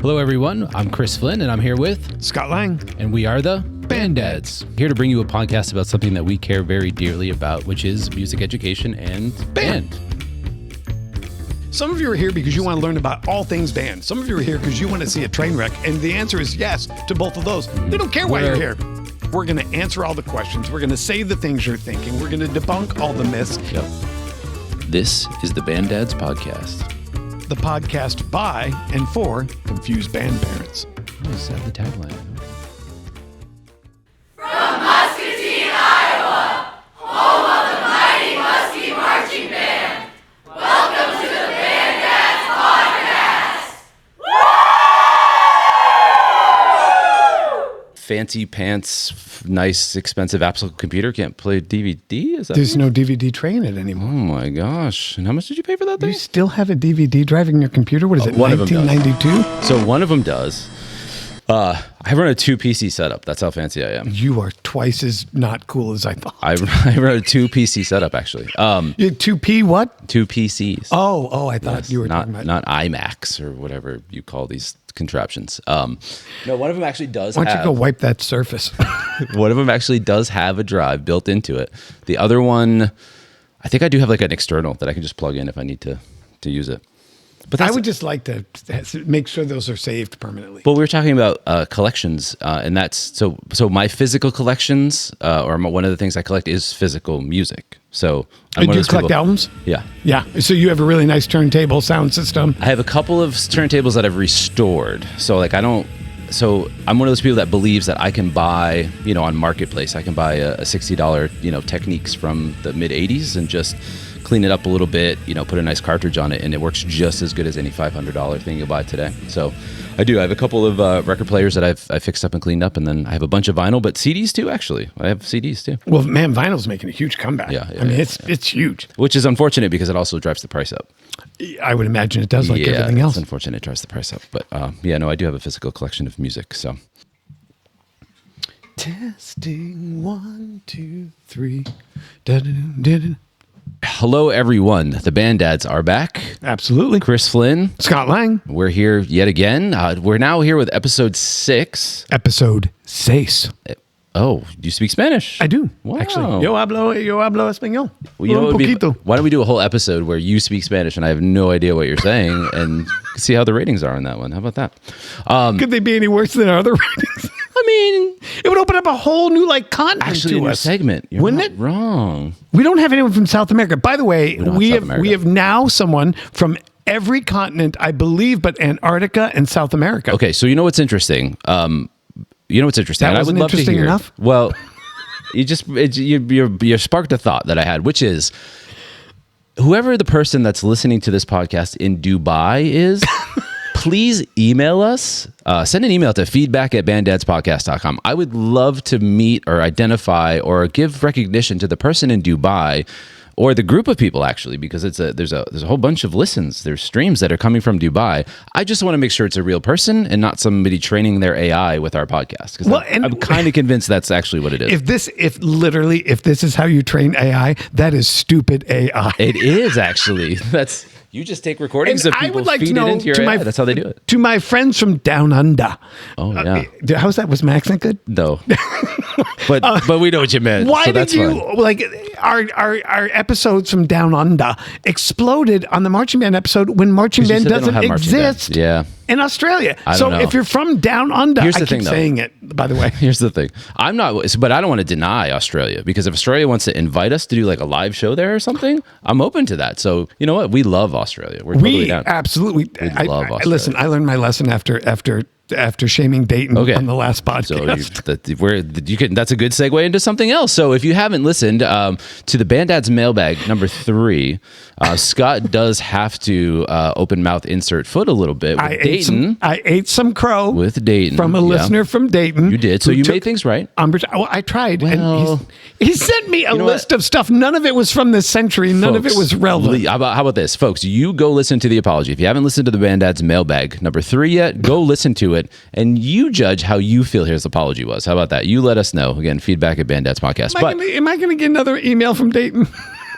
Hello, everyone. I'm Chris Flynn, and I'm here with Scott Lang. And we are the Band Dads. Here to bring you a podcast about something that we care very dearly about, which is music education and band. Some of you are here because you want to learn about all things band. Some of you are here because you want to see a train wreck, and the answer is yes to both of those. We don't care why you're here. We're going to answer all the questions. We're going to say the things you're thinking. We're going to debunk all the myths. Yep. This is the Band Dads Podcast. The podcast by and for confused band parents. Oh, is that the tagline? From Muscatine, Iowa, home of the mighty Muskie Marching Band. Welcome to the Band Dads Podcast. Fancy pants, nice, expensive Apple computer can't play DVD? Is that There's no DVD tray in it ananymore. Oh my gosh. And how much did you pay for that thing? You still have a DVD drive in your computer? What is it, one of them does. 1992? So one of them does. I run a 2-PC setup. That's how fancy I am. You are twice as not cool as I thought. I run a 2-PC setup, actually. You 2P what? 2 PCs. Oh, I thought you were not, talking about... Not iMacs or whatever you call these contraptions. No, one of them actually does Why don't you go wipe that surface? One of them actually does have a drive built into it. The other one, I think I do have like an external that I can just plug in if I need to use it. But I would just like to make sure those are saved permanently. Well, we were talking about collections, and that's so my physical collections, one of the things I collect is physical music. So I'm do you collect albums? Yeah. Yeah. So you have a really nice turntable sound system. I have a couple of turntables that I've restored. So like So I'm one of those people that believes that I can buy, on Marketplace, I can buy a $60, Techniques from the mid 80s and just clean it up a little bit, put a nice cartridge on it, and it works just as good as any $500 thing you'll buy today. So I have a couple of record players that I've fixed up and cleaned up, and then I have a bunch of vinyl, but CDs too, actually. I have CDs too. Well, man, vinyl's making a huge comeback. Yeah, it's huge. Which is unfortunate because it also drives the price up. I would imagine it does, like everything else. It's unfortunate it drives the price up. But I do have a physical collection of music, so. Testing 1, 2, 3. Da-da-da-da-da. Hello, everyone. The Band Dads are back. Absolutely. Chris Flynn. Scott Lang. We're here yet again. We're now here with episode 6. Episode 6. Oh, do you speak Spanish? I do. Wow. Actually, yo hablo español. Well, why don't we do a whole episode where you speak Spanish and I have no idea what you're saying and see how the ratings are on that one? How about that? Could they be any worse than our other ratings? I mean, it would open up a whole new continent actually, to a us. segment. Wouldn't it? Wrong. We don't have anyone from South America. By the way, we have now someone from every continent, I believe, but Antarctica and South America. Okay, so you know what's interesting? That I would love to hear. Enough? Well, you sparked a thought that I had, which is whoever the person that's listening to this podcast in Dubai is, please email us. Send an email to feedback@banddadspodcast.com. I would love to meet or identify or give recognition to the person in Dubai or the group of people, actually, because there's a whole bunch of listens. There's streams that are coming from Dubai. I just want to make sure it's a real person and not somebody training their AI with our podcast. Because I'm kind of convinced that's actually what it is. If this is how you train AI, that is stupid AI. It is actually. You just take recordings of people, feed it into your AI. That's how they do it. To my friends from Down Under. Oh, yeah. How's that? Was my accent good? No. But we know what you meant. Why so did you, our episodes from Down Under exploded on the Marching Band episode when Marching Band doesn't exist in Australia. So if you're from Down Under, I keep saying it, by the way. Here's the thing. But I don't want to deny Australia, because if Australia wants to invite us to do like a live show there or something, I'm open to that. So you know what? We love Australia. We're totally down. Absolutely. We love Australia. Listen, I learned my lesson after shaming Dayton on the last podcast. So that's a good segue into something else. So if you haven't listened to the Band Dads mailbag number 3, Scott does have to open mouth insert foot a little bit with I ate some crow with Dayton from a listener from Dayton. You did. So you made things right. I tried. And he sent me a list of stuff. None of it was from this century. None of it was relevant. How about this, folks? You go listen to the apology. If you haven't listened to the Band Dads mailbag number 3 yet, go listen to it, and you judge how you feel his apology was. How about that? You let us know. Again, feedback@banddadspodcast. Am I going to get another email from Dayton?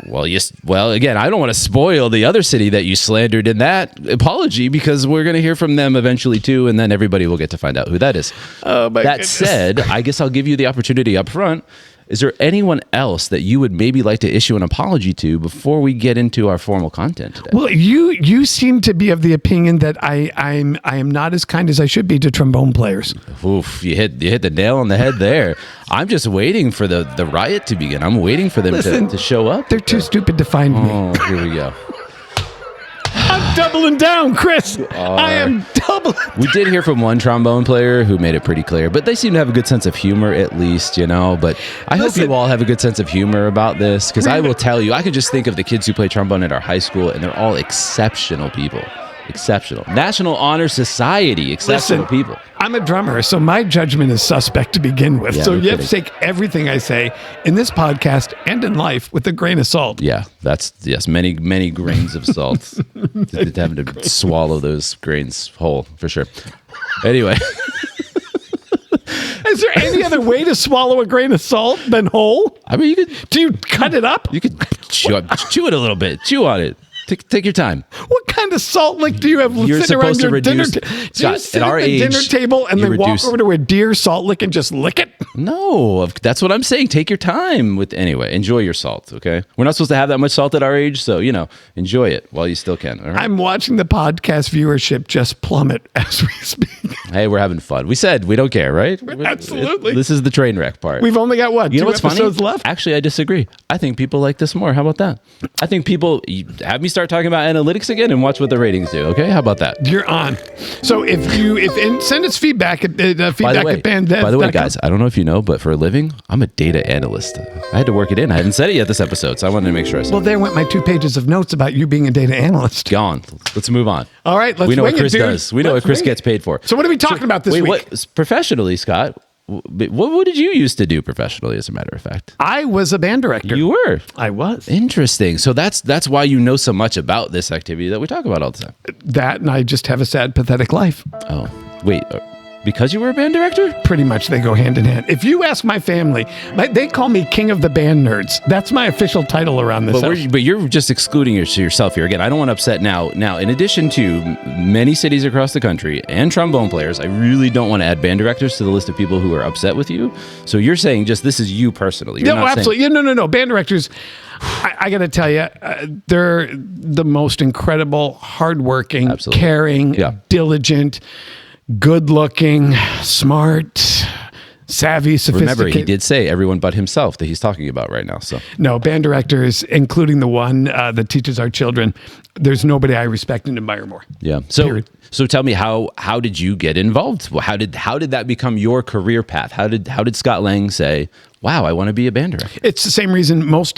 Well, again, I don't want to spoil the other city that you slandered in that apology because we're going to hear from them eventually too, and then everybody will get to find out who that is. Oh my That goodness. said, I guess I'll give you the opportunity up front. Is there anyone else that you would maybe like to issue an apology to before we get into our formal content today? Well, you seem to be of the opinion that I am not as kind as I should be to trombone players. Oof, you hit the nail on the head there. I'm just waiting for the riot to begin. I'm waiting for them to show up. They're too stupid to find me. Oh, here we go. I'm doubling down, Chris. I am doubling. We did hear from one trombone player who made it pretty clear, but they seem to have a good sense of humor at least, But I hope you all have a good sense of humor about this because I will tell you, I could just think of the kids who play trombone at our high school, and they're all exceptional people. Exceptional. National Honor Society, exceptional people. I'm a drummer, so my judgment is suspect to begin with. Yeah, So no you have to kidding. take everything I say in this podcast and in life with a grain of salt. Yeah, many, many grains of salt. Having to swallow those grains whole, for sure. Anyway. Is there any other way to swallow a grain of salt than whole? I mean, Do you cut it up? you could chew it a little bit. Chew on it. Take your time. What kind of salt lick do you have You're sitting around supposed to your dinner reduce- table? Do you Scott, sit at our at the dinner age, table and you then walk reduce- over to a deer salt lick and just lick it? No, that's what I'm saying. Take your time anyway, enjoy your salt, okay? We're not supposed to have that much salt at our age, so, enjoy it while you still can. All right? I'm watching the podcast viewership just plummet as we speak. Hey, we're having fun. We said we don't care, right? Absolutely. This is the train wreck part. We've only got what? You know two what's funny? episodes left? Actually, I disagree. I think people like this more. How about that? I think people have me start talking about analytics again and watch what the ratings do. Okay, how about that? You're on. So and send us feedback at feedback By the way, at guys, I don't know if you know, but for a living, I'm a data analyst. I had to work it in. I hadn't said it yet this episode, so I wanted to make sure I said Well, there went my 2 pages of notes about you being a data analyst. Gone. Let's move on. All right, let's we know wing what Chris it, dude. does. We know Let's what Chris wing gets it. paid for. So what are we talking about this week? What professionally, Scott? What did you used to do professionally? As a matter of fact, I was a band director. you were. I was. Interesting. So that's why you know so much about this activity that we talk about all the time. That and I just have a sad, pathetic life. Oh, wait. Because you were a band director? Pretty much they go hand in hand. If you ask my family, they call me king of the band nerds. That's my official title around this. But you're just excluding yourself here. Again, I don't want to upset now. Now, in addition to many cities across the country and trombone players, I really don't want to add band directors to the list of people who are upset with you. So you're saying just this is you personally. You're No, not absolutely. No. Band directors, I got to tell you, they're the most incredible, hardworking, Absolutely. caring, Yeah. diligent, good-looking, smart, savvy, sophisticated. Remember, he did say everyone but himself that he's talking about right now. So No, band directors, including the one that teaches our children, there's nobody I respect and admire more. yeah. Period. So tell me how did you get involved? How did that become your career path? How did Scott Lang say, "Wow, I want to be a band director"? It's the same reason most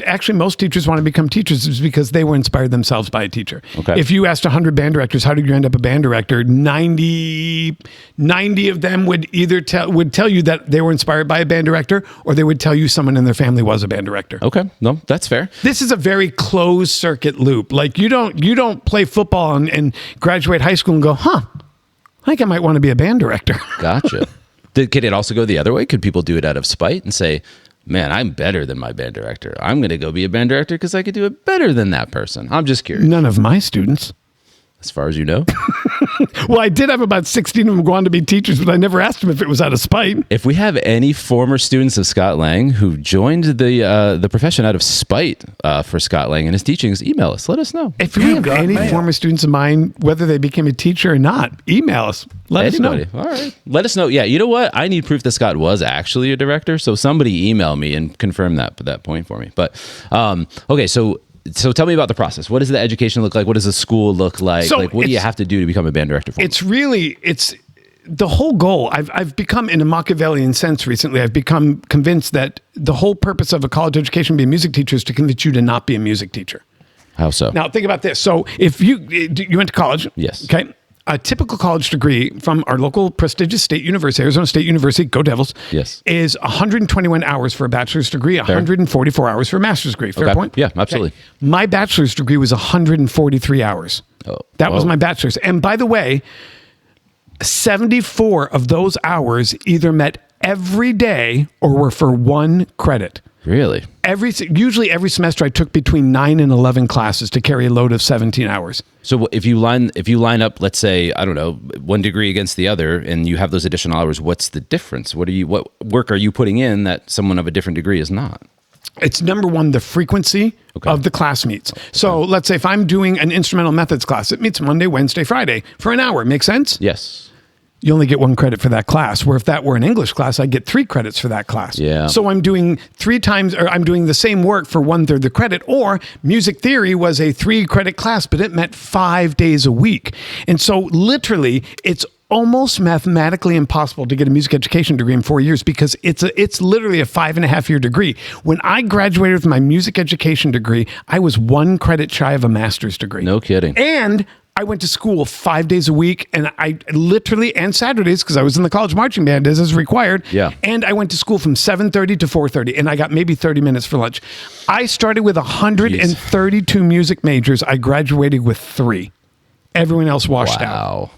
teachers want to become teachers is because they were inspired themselves by a teacher. Okay. If you asked 100 band directors, how did you end up a band director? 90 of them would either tell you that they were inspired by a band director, or they would tell you someone in their family was a band director. Okay, no, that's fair. This is a very closed circuit loop. Like you don't play football and graduate high school and go, I think I might want to be a band director. Gotcha. Could it also go the other way? Could people do it out of spite and say, man, I'm better than my band director. I'm going to go be a band director because I could do it better than that person. I'm just curious. None of my students. As far as you know. Well, I did have about 16 of them go on to be teachers, but I never asked them if it was out of spite. If we have any former students of Scott Lang who joined the profession out of spite for Scott Lang and his teachings, email us. Let us know. If you have any former students of mine, whether they became a teacher or not, email us. Let us know. All right. Let us know. Yeah, you know what? I need proof that Scott was actually a director. So somebody email me and confirm that point for me. But okay, so tell me about the process. What does the education look like? What does the school look like? So what do you have to do to become a band director for? It's the whole goal. I've become, in a Machiavellian sense recently, I've become convinced that the whole purpose of a college education being a music teacher is to convince you to not be a music teacher. How so? Now, think about this. So if you went to college. Yes. Okay. A typical college degree from our local prestigious state university, Arizona State University, go Devils, Yes. is 121 hours for a bachelor's degree, 144 hours for a master's degree. Fair Okay. point? Yeah, absolutely. Okay. My bachelor's degree was 143 hours. Oh, that was whoa. my bachelor's. And by the way, 74 of those hours either met every day or were for one credit. Really? Usually every semester I took between 9 and 11 classes to carry a load of 17 hours. So if you line up, let's say, I don't know, one degree against the other, and you have those additional hours, what's the difference? What work are you putting in that someone of a different degree is not? It's number one, the frequency of the class meets. So let's say if I'm doing an instrumental methods class, it meets Monday, Wednesday, Friday for an hour. Make sense? Yes. You only get 1 credit for that class. Where if that were an English class, I'd get 3 credits for that class. Yeah. So I'm doing 3 times, or I'm doing the same work for 1/3 the credit. Or music theory was a 3-credit class, but it meant 5 days a week. And so literally, it's almost mathematically impossible to get a music education degree in 4 years because it's literally a 5.5-year degree. When I graduated with my music education degree, I was 1 credit shy of a master's degree. No kidding. And I went to school 5 days a week, and I literally, and Saturdays, because I was in the college marching band as is required. Yeah. And I went to school from 7:30 to 4:30, and I got maybe 30 minutes for lunch. I started with 132 music majors. I graduated with 3. Everyone else washed out. Wow.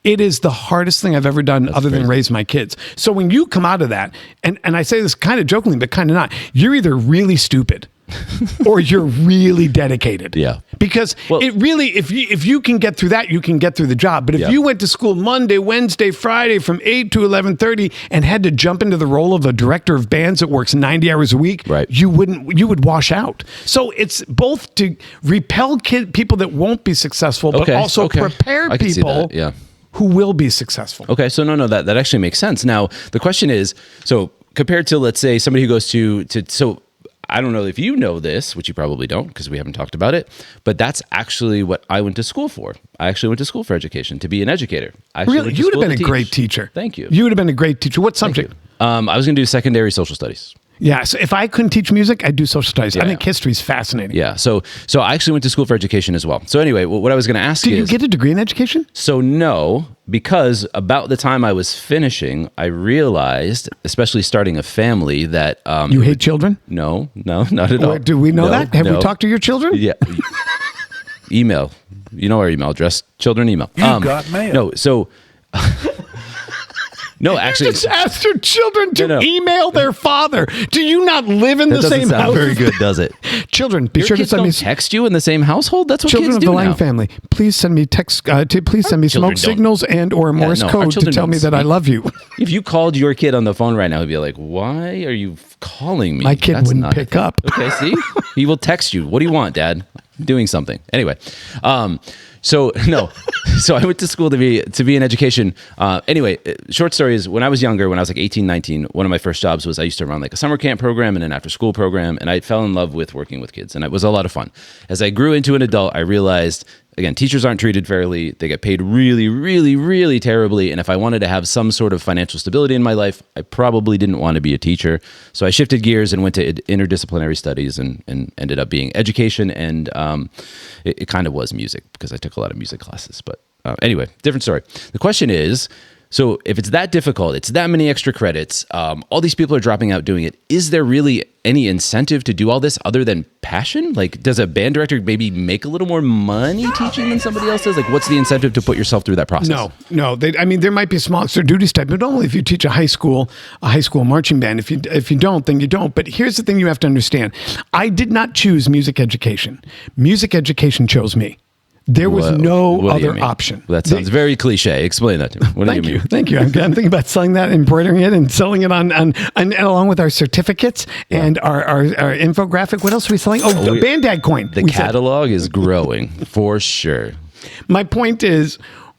It is the hardest thing I've ever done other than crazy. raise my kids. So when you come out of that, and I say this kind of jokingly, but kind of not, you're either really stupid or you're really dedicated. Yeah. Because it really, if you can get through that, you can get through the job. But if you went to school Monday, Wednesday, Friday from 8 to 11:30 and had to jump into the role of a director of bands that works 90 hours a week, right, you would wash out. So it's both to repel people that won't be successful, but also prepare people who will be successful. Okay, so no, that actually makes sense. Now, the question is, so compared to, let's say, somebody who goes so I don't know if you know this, which you probably don't because we haven't talked about it, but that's actually what I went to school for. I actually went to school for education, to be an educator. Really? You would have been a great teacher. Thank you. You would have been a great teacher. What subject? I was going to do secondary social studies. Yeah, so if I couldn't teach music, I'd do social studies. I think history is fascinating. Yeah, so I actually went to school for education as well. So anyway, what I was going to ask is... Did you get a degree in education? So no, because about the time I was finishing, I realized, especially starting a family, that... you hate children? No, not at all. Do we know that? Have we talked to your children? Yeah. Email. You know our email address. Children email. You got mail. No, so... No, actually, you just asked your children to email their father. Do you not live in the same house? Very good, does it? Children, be sure to send me text you in the same household. That's what children kids of do the Lang now. family. Please send me text. Please send me smoke signals and or Morse code to tell me that I love you. If you called your kid on the phone right now, he'd be like, "Why are you calling me?" My kid wouldn't pick up. Okay, see, he will text you. What do you want, Dad? I'm doing something. Anyway, so I went to school to be in education. Anyway, short story is when I was younger, when I was like 18, 19, one of my first jobs was I used to run like a summer camp program and an after school program. And I fell in love with working with kids and it was a lot of fun. As I grew into an adult, I realized, again, teachers aren't treated fairly. They get paid really, really, really terribly. And if I wanted to have some sort of financial stability in my life, I probably didn't want to be a teacher. So I shifted gears and went to interdisciplinary studies and ended up being education. And it kind of was music because I took a lot of music classes. But anyway, different story. The question is, so if it's that difficult, it's that many extra credits, all these people are dropping out doing it. Is there really any incentive to do all this other than passion? Like, does a band director maybe make a little more money teaching than somebody else does? Like, what's the incentive to put yourself through that process? No. There might be small extra duties type, but only if you teach a high school marching band. If you don't, then you don't. But here's the thing you have to understand. I did not choose music education. Music education chose me. There was no other option. Well, that sounds very cliche. Explain that to me. What do you mean? Thank you. I'm thinking about selling that, embroidering it, and selling it on along with our certificates and our infographic. What else are we selling? The Bandad coin. The catalog is growing for sure. My point is,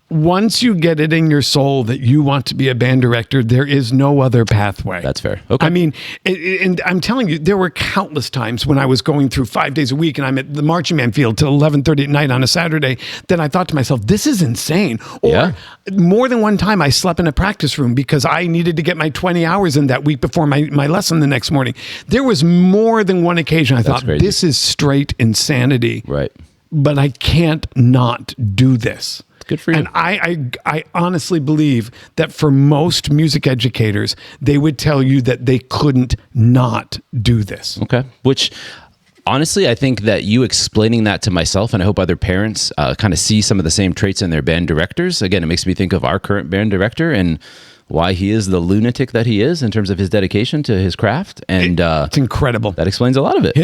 once you get it in your soul that you want to be a band director, there is no other pathway. That's fair. Okay. I mean, and I'm telling you, there were countless times when I was going through 5 days a week and I'm at the marching band field till 11:30 at night on a Saturday, then I thought to myself, this is insane. Or more than one time I slept in a practice room because I needed to get my 20 hours in that week before my lesson the next morning. There was more than one occasion I thought, this is straight insanity. Right. But I can't not do this. Good for you. And I honestly believe that for most music educators, they would tell you that they couldn't not do this. Okay. Which, honestly, I think that you explaining that to myself, and I hope other parents kind of see some of the same traits in their band directors. Again, it makes me think of our current band director, and why he is the lunatic that he is in terms of his dedication to his craft. And it's incredible. That explains a lot of it.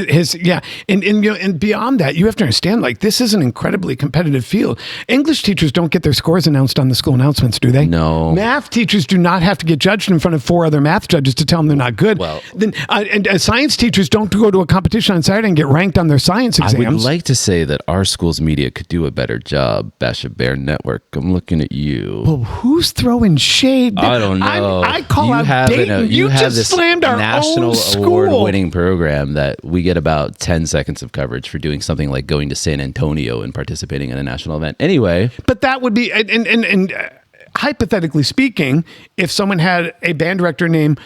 And beyond that, you have to understand, like, this is an incredibly competitive field. English teachers don't get their scores announced on the school announcements, do they? No. Math teachers do not have to get judged in front of 4 other math judges to tell them they're not good. Well, and science teachers don't go to a competition on Saturday and get ranked on their science exams. I would like to say that our school's media could do a better job. Basha Bear Network, I'm looking at you. Well, who's throwing shade? I don't know. I call out Dayton. You have just this slammed our national own school. award-winning program that we get about 10 seconds of coverage for doing something like going to San Antonio and participating in a national event. Anyway. But that would be, and hypothetically speaking, if someone had a band director named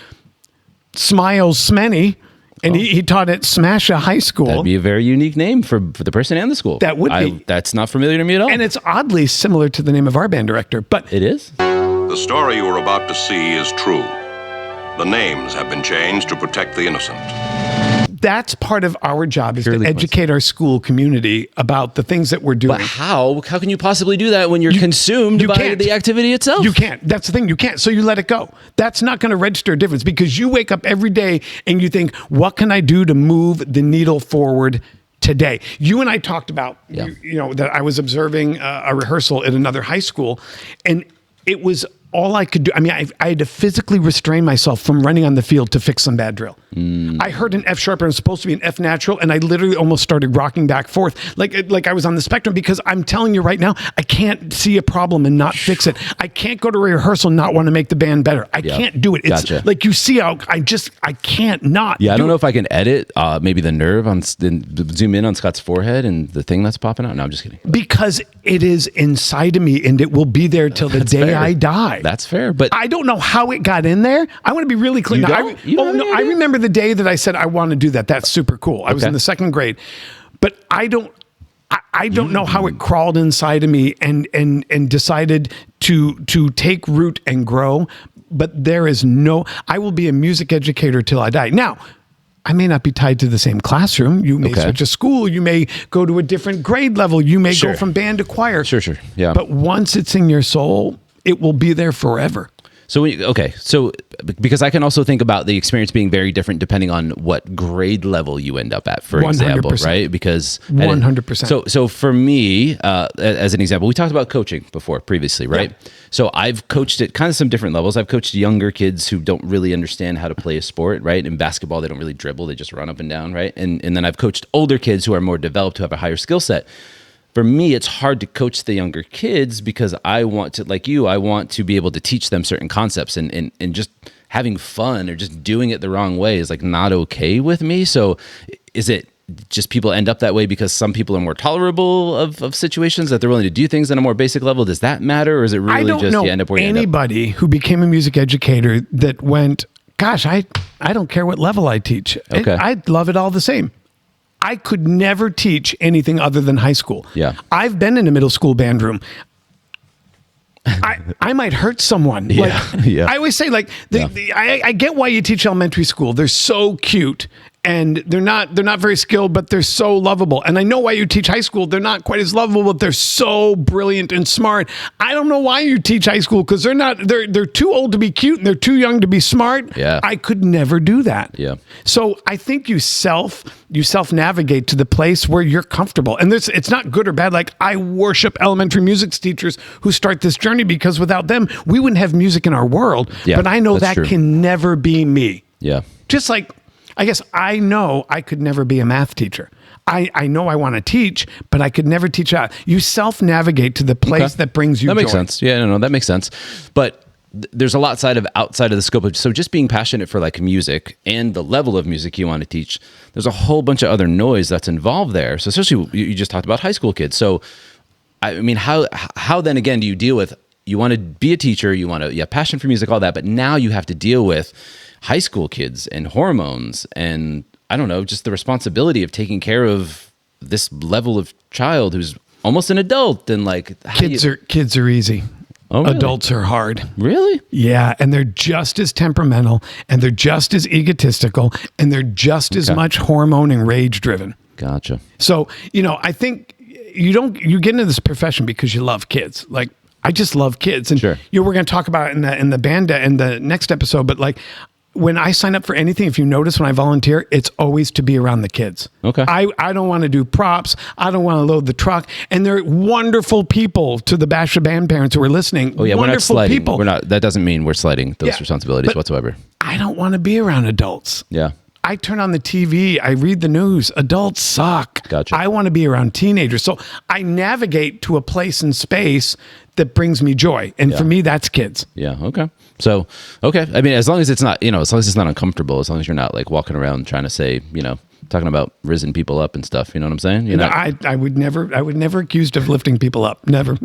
Smiles Smenny, and he taught at Smasha High School. That'd be a very unique name for the person and the school. That would be. That's not familiar to me at all. And it's oddly similar to the name of our band director. But it is? The story you are about to see is true. The names have been changed to protect the innocent. That's part of our job, is to educate our school community about the things that we're doing. But how? How can you possibly do that when you're consumed by the activity itself? You can't. That's the thing. You can't. So you let it go. That's not going to register a difference, because you wake up every day and you think, what can I do to move the needle forward today? You and I talked about, that I was observing a rehearsal at another high school, and it was all I could do. I mean, I had to physically restrain myself from running on the field to fix some bad drill. I heard an F sharp and it was supposed to be an F natural, and I literally almost started rocking back forth like I was on the spectrum, because I'm telling you right now, I can't see a problem and not fix it. I can't go to a rehearsal and not want to make the band better. I can't do it. It's like, you see how I can't not. Yeah, I don't know if I can edit maybe the nerve on zoom in on Scott's forehead and the thing that's popping out. No, I'm just kidding. Because it is inside of me, and it will be there till the day I die. That's fair, but I don't know how it got in there. I want to be really clear. I remember the day that I said I want to do that. That's super cool. I was in the 2nd grade, but I don't know how it crawled inside of me and decided to take root and grow. But there is I will be a music educator till I die. Now, I may not be tied to the same classroom. You may switch a school. You may go to a different grade level. You may go from band to choir. Sure. Yeah. But once it's in your soul, it will be there forever. So, because I can also think about the experience being very different depending on what grade level you end up at, for 100%. Example, right? Because 100%. So for me, as an example, we talked about coaching previously, right? Yeah. So I've coached at kind of some different levels. I've coached younger kids who don't really understand how to play a sport, right? In basketball, they don't really dribble; they just run up and down, right? And then I've coached older kids who are more developed, who have a higher skill set. For me, it's hard to coach the younger kids because I want to, like you, I want to be able to teach them certain concepts, and just having fun or just doing it the wrong way is like not okay with me. So is it just people end up that way because some people are more tolerable of situations, that they're willing to do things on a more basic level? Does that matter? Or is it really just you end up where you end up? Anybody who became a music educator that went, gosh, I don't care what level I teach. I love it all the same. I could never teach anything other than high school. Yeah. I've been in a middle school band room. I might hurt someone. I always say, I get why you teach elementary school. They're so cute, and they're not very skilled, but they're so lovable. And I know why you teach high school. They're not quite as lovable, but they're so brilliant and smart. I don't know why you teach high school, because they're too old to be cute and they're too young to be smart. Yeah. I could never do that. Yeah. So I think you self navigate to the place where you're comfortable. And it's not good or bad. Like, I worship elementary music teachers who start this journey, because without them, we wouldn't have music in our world. Yeah, but I know that true. Can never be me. Yeah. Just like, I guess I know I could never be a math teacher. I know I want to teach, but I could never teach out. You self-navigate to the place that brings you joy. That makes sense. Yeah, no, that makes sense. But there's a lot outside of the scope of, so just being passionate for like music and the level of music you want to teach, there's a whole bunch of other noise that's involved there. So especially, you just talked about high school kids. So, I mean, how then again do you deal with, you want to be a teacher, you want to, passion for music, all that, but now you have to deal with high school kids and hormones and, I don't know, just the responsibility of taking care of this level of child who's almost an adult, and like kids are easy. Oh, really? Adults are hard. Really? Yeah, and they're just as temperamental, and they're just as egotistical, and they're just as much hormone and rage driven. Gotcha. So, I think you get into this profession because you love kids. Like, I just love kids. And Sure. we're going to talk about it in the band in the next episode. But like when I sign up for anything, if you notice when I volunteer, it's always to be around the kids. Okay. I don't want to do props. I don't want to load the truck. And they're wonderful people to the Bachelor band parents who are listening. Oh yeah, wonderful we're not sliding. people. We're not. That doesn't mean we're sliding those Yeah, responsibilities but- whatsoever. I don't want to be around adults. Yeah. I turn on the TV, I read the news. Adults suck. Gotcha. I want to be around teenagers. So I navigate to a place and space that brings me joy. And for me, that's kids. Yeah. Okay. So, okay. I mean, as long as it's not, as long as it's not uncomfortable, as long as you're not like walking around trying to say, talking about risen people up and stuff. You know what I'm saying? No, I would never accused of lifting people up. Never.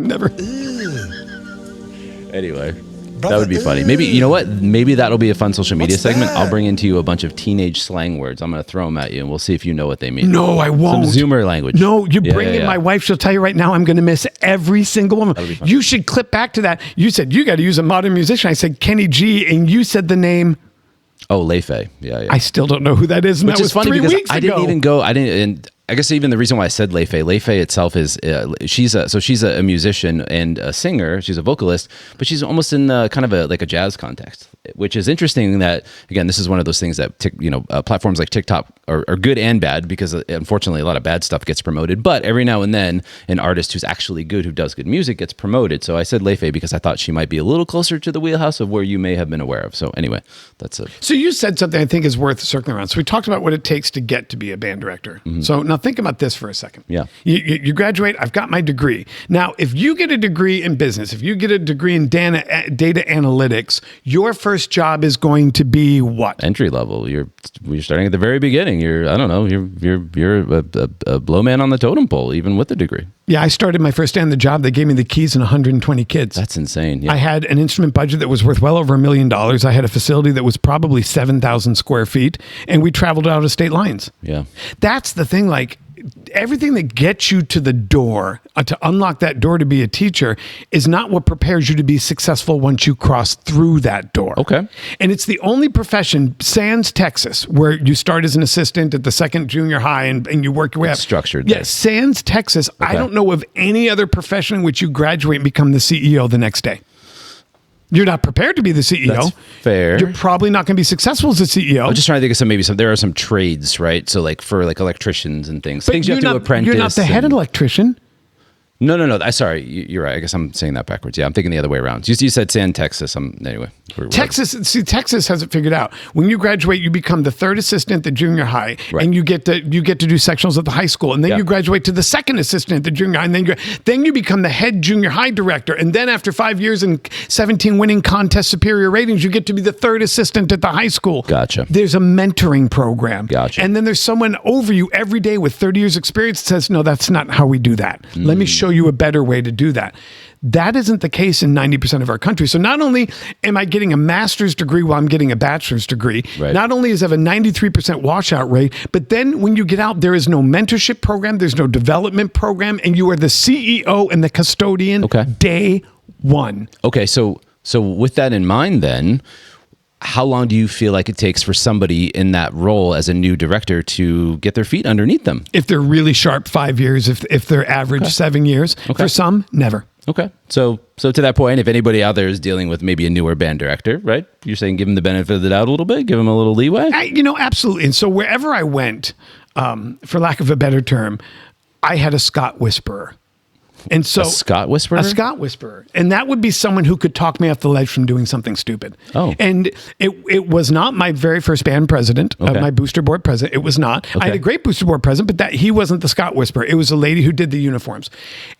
Anyway, that would be funny. Maybe, you know what? Maybe that'll be a fun social media segment. I'll bring into you a bunch of teenage slang words. I'm going to throw them at you and we'll see if you know what they mean. No, I won't. Some Zoomer language. No, you bring in my wife. She'll tell you right now, I'm going to miss every single one. That'll be fun. You should clip back to that. You said, you got to use a modern musician. I said, Kenny G. And you said the name. Oh, Leife. Yeah. I still don't know who that is. And Which that is was funny 3 because weeks I ago. didn't even go. And I guess even the reason why I said Leife itself is she's a musician and a singer. She's a vocalist, but she's almost in kind of like a jazz context, which is interesting. That again, this is one of those things that platforms like TikTok are good and bad because unfortunately a lot of bad stuff gets promoted. But every now and then, an artist who's actually good, who does good music, gets promoted. So I said Leife because I thought she might be a little closer to the wheelhouse of where you may have been aware of. So anyway, that's it. So you said something I think is worth circling around. So we talked about what it takes to get to be a band director. So now think about this for a second. Yeah. You graduate. I've got my degree. Now, if you get a degree in business, if you get a degree in data analytics, your first job is going to be what? Entry level. You're starting at the very beginning. You're a blow man on the totem pole, even with a degree. Yeah, I started my first day on the job. They gave me the keys and 120 kids. That's insane. Yeah. I had an instrument budget that was worth well over $1 million. I had a facility that was probably 7,000 square feet, and we traveled out of state lines. Yeah. That's the thing. Like everything that gets you to the door, to unlock that door to be a teacher, is not what prepares you to be successful once you cross through that door. Okay. And it's the only profession, sans Texas, where you start as an assistant at the second junior high and you work your way up. Structured. Yes, sans Texas. I Okay. don't know of any other profession in which you graduate and become the CEO the next day. You're not prepared to be the CEO. That's fair. You're probably not going to be successful as a CEO. I'm just trying to think of there are some trades, right? So like for like electricians and things you have to apprentice. You're not the head electrician. No. Sorry, you're right. I guess I'm saying that backwards. Yeah, I'm thinking the other way around. You said San Texas. Anyway. Texas has it figured out. When you graduate, you become the third assistant at the junior high, Right. and you get to do sectionals at the high school, and then you graduate to the second assistant at the junior high, and then you become the head junior high director, and then after 5 years and 17 winning contest superior ratings, you get to be the third assistant at the high school. Gotcha. There's a mentoring program. Gotcha. And then there's someone over you every day with 30 years experience that says, no, that's not how we do that. Let me show you a better way to do that. That isn't the case in 90% of our country. So not only am I getting a master's degree while I'm getting a bachelor's degree, Right. not only is I have a 93% washout rate, but then when you get out, there is no mentorship program, there's no development program, and you are the CEO and the custodian day one. Okay, so with that in mind, then, how long do you feel like it takes for somebody in that role as a new director to get their feet underneath them? If they're really sharp, 5 years. If they're average, 7 years. For some, never. Okay. So to that point, if anybody out there is dealing with maybe a newer band director, right? You're saying give them the benefit of the doubt a little bit, give them a little leeway? Absolutely. And so wherever I went, for lack of a better term, I had a Scott whisperer. And so A Scott whisperer? A Scott whisperer. And that would be someone who could talk me off the ledge from doing something stupid. Oh. And it was not my very first band president, my booster board president. It was not. I had a great booster board president, but he wasn't the Scott whisperer. It was a lady who did the uniforms.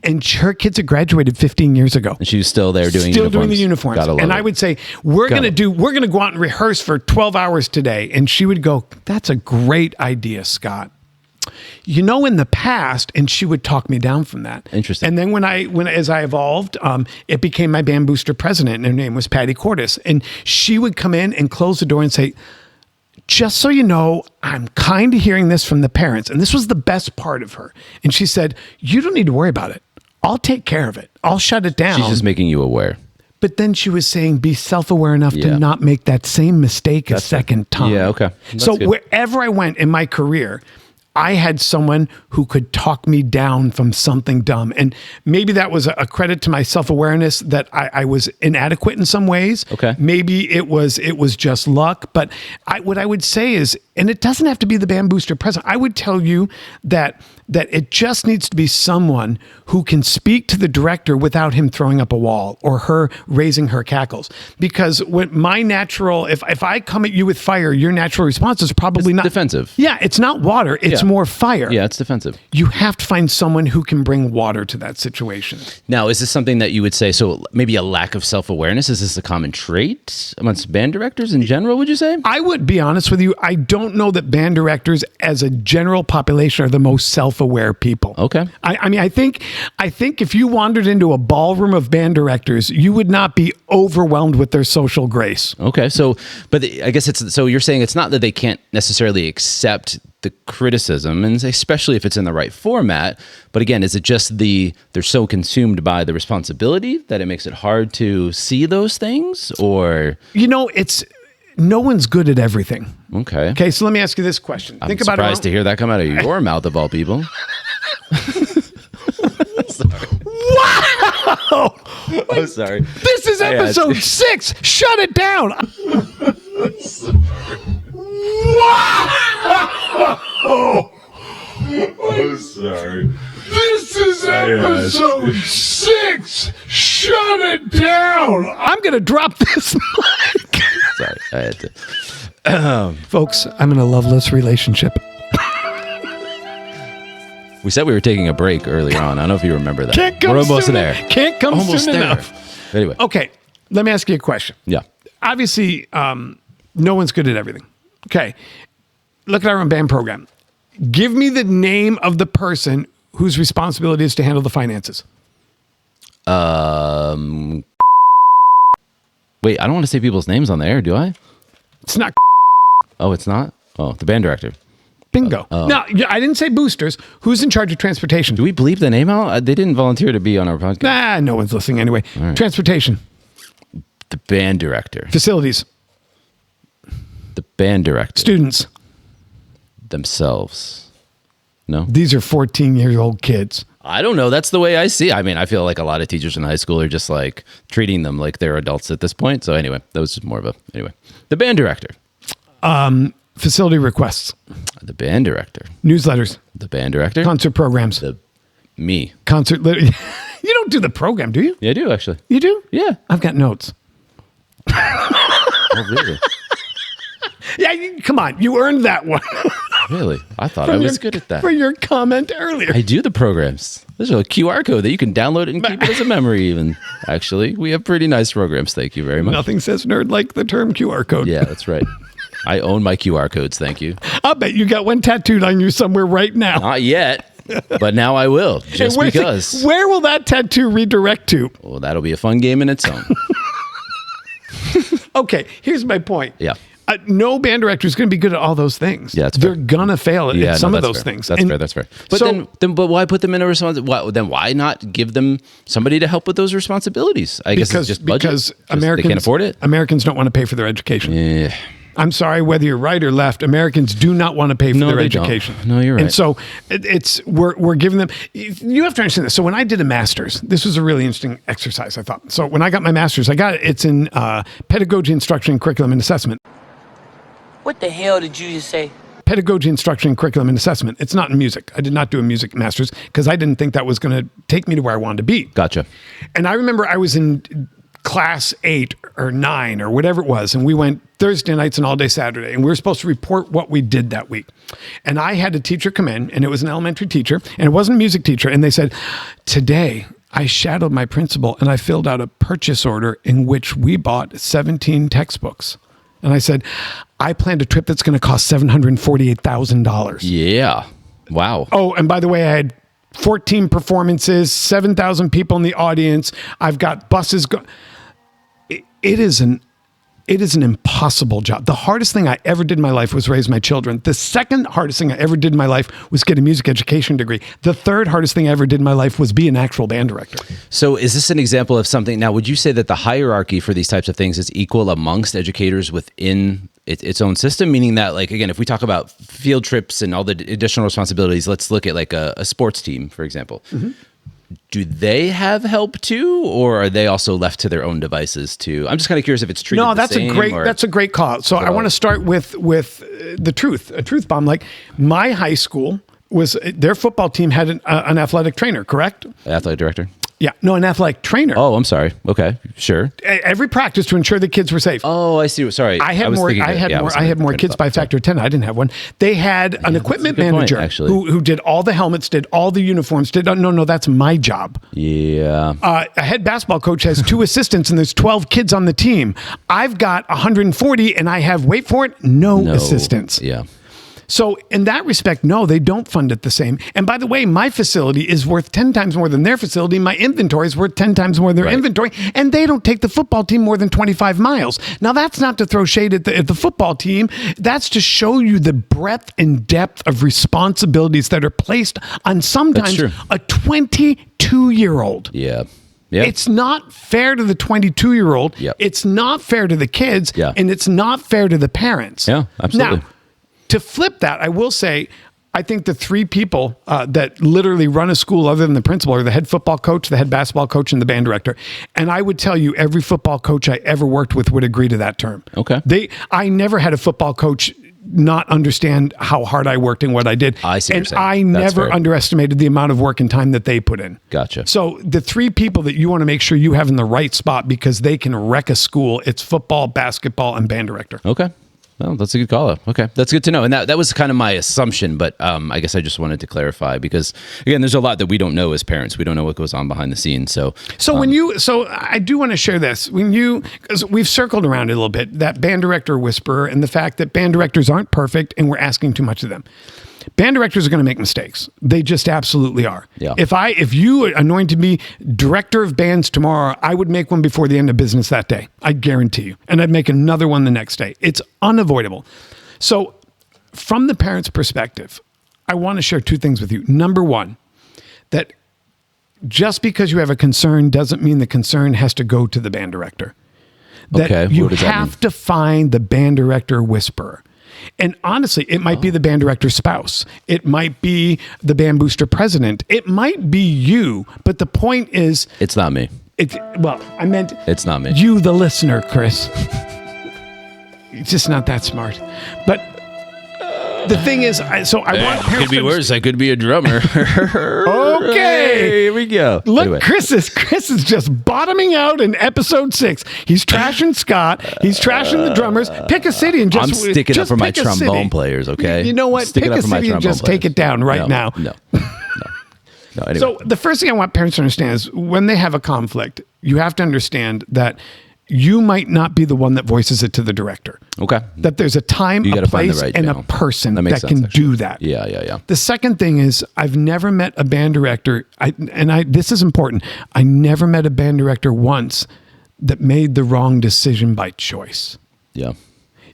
And her kids had graduated 15 years ago. And she was still there doing Still uniforms. doing the uniforms. Gotta love And it. I would say, we're going to go out and rehearse for 12 hours today. And she would go, that's a great idea, Scott. In the past, and she would talk me down from that. Interesting. And then as I evolved, it became my band booster president, and her name was Patty Cordes. And she would come in and close the door and say, just so you know, I'm kind of hearing this from the parents. And this was the best part of her. And she said, you don't need to worry about it. I'll take care of it. I'll shut it down. She's just making you aware. But then she was saying, be self-aware enough to not make that same mistake a second time. Yeah, okay. That's so good. wherever I went in my career, I had someone who could talk me down from something dumb. And maybe that was a credit to my self-awareness that I was inadequate in some ways. Okay. Maybe it was just luck. But what I would say is, and it doesn't have to be the band booster president, I would tell you that it just needs to be someone who can speak to the director without him throwing up a wall or her raising her cackles. Because when my natural, if I come at you with fire, your natural response is probably not defensive. Yeah, it's not water. It's more fire. Yeah, it's defensive. You have to find someone who can bring water to that situation. Now, is this something that you would say, so maybe a lack of self-awareness? Is this a common trait amongst band directors in general, would you say? I would be honest with you. I don't know that band directors as a general population are the most self-aware people. Okay. I mean, I think if you wandered into a ballroom of band directors, you would not be overwhelmed with their social grace. Okay. So, but I guess so you're saying it's not that they can't necessarily accept the criticism, and especially if it's in the right format. But again, is it just they're so consumed by the responsibility that it makes it hard to see those things? Or, it's no one's good at everything. Okay. Okay. So let me ask you this question. I'm surprised to hear that come out of your mouth of all people. Wow! I'm sorry. This is episode 6. Shut it down. Wow! I'm sorry. This is episode 6. Shut it down. I'm going to drop this mic. Sorry. I had to. Folks, I'm in a loveless relationship. We said we were taking a break earlier on. I don't know if you remember that. Can't come We're almost soon there. Can't come Almost soon there. enough. Anyway. Okay, let me ask you a question. Yeah. Obviously, no one's good at everything. Okay, look at our own band program. Give me the name of the person whose responsibility is to handle the finances. Wait, I don't want to say people's names on the air, do I? It's not. Oh, it's not? Oh, the band director. Bingo. No, I didn't say boosters. Who's in charge of transportation? Do we bleep the name out? They didn't volunteer to be on our podcast. No one's listening anyway. Right. Transportation. The band director. Facilities. The band director. Students. Themselves. No? These are 14-year-old kids. I don't know. That's the way I see it. I mean, I feel like a lot of teachers in high school are just like treating them like they're adults at this point. So anyway, that was just more of a, anyway. The band director. Facility requests. The band director. Newsletters. The band director. Concert programs. Me. Concert. You don't do the program, do you? Yeah, I do actually. You do? Yeah. I've got notes. Oh, really? Yeah, come on. You earned that one. Really? I thought I was good at that. For your comment earlier. I do the programs. There's a QR code that you can download it and keep it as a memory even. Actually, we have pretty nice programs. Thank you very much. Nothing says nerd like the term QR code. Yeah, that's right. I own my QR codes. Thank you. I'll bet you got one tattooed on you somewhere right now. Not yet, but now I will, just because. Where will that tattoo redirect to? Well, that'll be a fun game in its own. Okay, here's my point. Yeah. No band director is going to be good at all those things. Yeah, that's they're fair. gonna fail at some of those fair. things. That's fair. But so, but why put them in a responsibility? Then why not give them somebody to help with those responsibilities? I guess it's just budget. Because Americans they can't afford it. Americans don't want to pay for their education. Yeah. I'm sorry, whether you're right or left, Americans do not want to pay for their they education. don't. No, you're right. And so we're giving them. You have to understand this. So when I did a master's, this was a really interesting exercise, I thought. So when I got my master's, it's in pedagogy, instruction, curriculum, and assessment. What the hell did you just say? Pedagogy, instruction, curriculum, and assessment. It's not in music. I did not do a music master's because I didn't think that was going to take me to where I wanted to be. Gotcha. And I remember I was in class 8 or 9 or whatever it was, and we went Thursday nights and all day Saturday, and we were supposed to report what we did that week. And I had a teacher come in, and it was an elementary teacher, and it wasn't a music teacher, and they said, today I shadowed my principal, and I filled out a purchase order in which we bought 17 textbooks. And I said, I planned a trip that's going to cost $748,000. Yeah. Wow. Oh, and by the way, I had 14 performances, 7,000 people in the audience. I've got buses. It is an impossible job. The hardest thing I ever did in my life was raise my children. The second hardest thing I ever did in my life was get a music education degree. The third hardest thing I ever did in my life was be an actual band director. So is this an example of something? Now, would you say that the hierarchy for these types of things is equal amongst educators within its own system, meaning that, like, again, if we talk about field trips and all the additional responsibilities, let's look at like a sports team, for example. Do they have help too, or are they also left to their own devices too? I'm just kind of curious if it's treated the that's same, a great call. So I want to start with the truth, a truth bomb. Like, my high school their football team had an athletic trainer, correct? Athletic director. Yeah, no, an athletic trainer. Oh, I'm sorry. Okay, sure. Every practice to ensure the kids were safe. Oh, I see. Sorry, I had more kids by a factor of 10. I didn't have one. They had an equipment manager who did all the helmets, did all the uniforms, no, that's my job. Yeah. A head basketball coach has 2 assistants and there's 12 kids on the team. I've got 140 and I have, wait for it, no assistants. Yeah. So in that respect, no, they don't fund it the same. And by the way, my facility is worth 10 times more than their facility. My inventory is worth 10 times more than their inventory. And they don't take the football team more than 25 miles. Now, that's not to throw shade at the football team. That's to show you the breadth and depth of responsibilities that are placed on sometimes a 22-year-old. Yeah. Yep. It's not fair to the 22-year-old. Yep. It's not fair to the kids. Yeah. And it's not fair to the parents. Yeah, absolutely. Now, to flip that, I will say, I think the 3 people that literally run a school other than the principal are the head football coach, the head basketball coach, and the band director. And I would tell you, every football coach I ever worked with would agree to that term. Okay. I never had a football coach not understand how hard I worked and what I did. I see what you're saying. I never underestimated the amount of work and time that they put in. Gotcha. So the 3 people that you want to make sure you have in the right spot because they can wreck a school, it's football, basketball, and band director. Okay. Well, that's a good call. Okay. That's good to know. And that was kind of my assumption, but I guess I just wanted to clarify because, again, there's a lot that we don't know as parents. We don't know what goes on behind the scenes. So I do want to share this. Because we've circled around it a little bit, that band director whisperer and the fact that band directors aren't perfect and we're asking too much of them. Band directors are going to make mistakes. They just absolutely are. Yeah. If you anointed me director of bands tomorrow, I would make one before the end of business that day. I guarantee you. And I'd make another one the next day. It's unavoidable. So from the parent's perspective, I want to share 2 things with you. Number 1, that just because you have a concern doesn't mean the concern has to go to the band director. That you have to find the band director whisperer. And honestly, it might be the band director's spouse. It might be the band booster president. It might be you. But the point is... It's not me. I meant... It's not me. You, the listener, Chris. It's just not that smart. But the thing is, I want parents... Could be worse. I could be a drummer. Okay. Here we go. Look, anyway. Chris is just bottoming out in episode 6. He's trashing Scott. He's trashing the drummers. Pick a city and just... I'm sticking up for my trombone players, okay? You know what? Pick a city and just take it down right now. No. Anyway. So the first thing I want parents to understand is when they have a conflict, you have to understand that you might not be the one that voices it to the director. Okay. That there's a time, a place, and a person that can do that. Yeah. The second thing is I've never met a band director, this is important, I never met a band director once that made the wrong decision by choice. Yeah.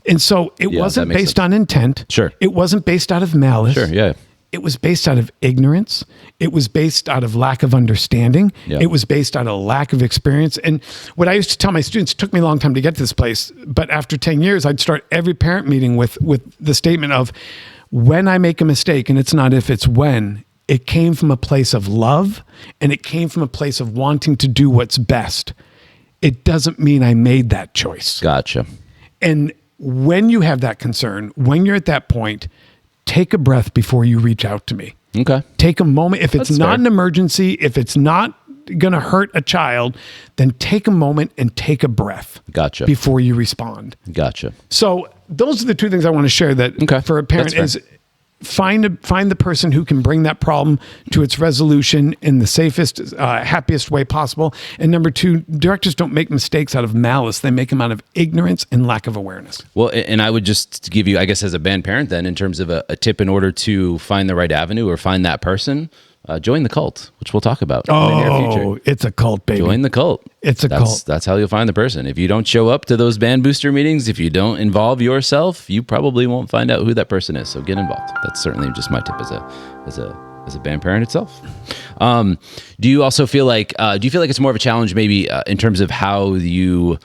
And so it wasn't based on intent. Sure. It wasn't based out of malice. Sure, yeah. It was based out of ignorance. It was based out of lack of understanding. Yep. It was based out of lack of experience. And what I used to tell my students, it took me a long time to get to this place, but after 10 years, I'd start every parent meeting with the statement of, when I make a mistake, and it's not if, it's when, it came from a place of love, and it came from a place of wanting to do what's best. It doesn't mean I made that choice. Gotcha. And when you have that concern, when you're at that point, take a breath before you reach out to me. Okay. Take a moment. If it's That's not fair. an emergency, if it's not going to hurt a child, then take a moment and take a breath. Gotcha. Before you respond. Gotcha. So those are the 2 things I want to share that for a parent is find the person who can bring that problem to its resolution in the safest, happiest way possible. And number 2, directors don't make mistakes out of malice. They make them out of ignorance and lack of awareness. Well, and I would just give you, I guess, as a band parent then, in terms of a tip in order to find the right avenue or find that person, join the cult, which we'll talk about in the near future. It's a cult, baby. Join the cult. It's a cult. That's how you'll find the person. If you don't show up to those band booster meetings, if you don't involve yourself, you probably won't find out who that person is. So get involved. That's certainly just my tip as a band parent itself. Do you also feel like it's more of a challenge maybe in terms of how you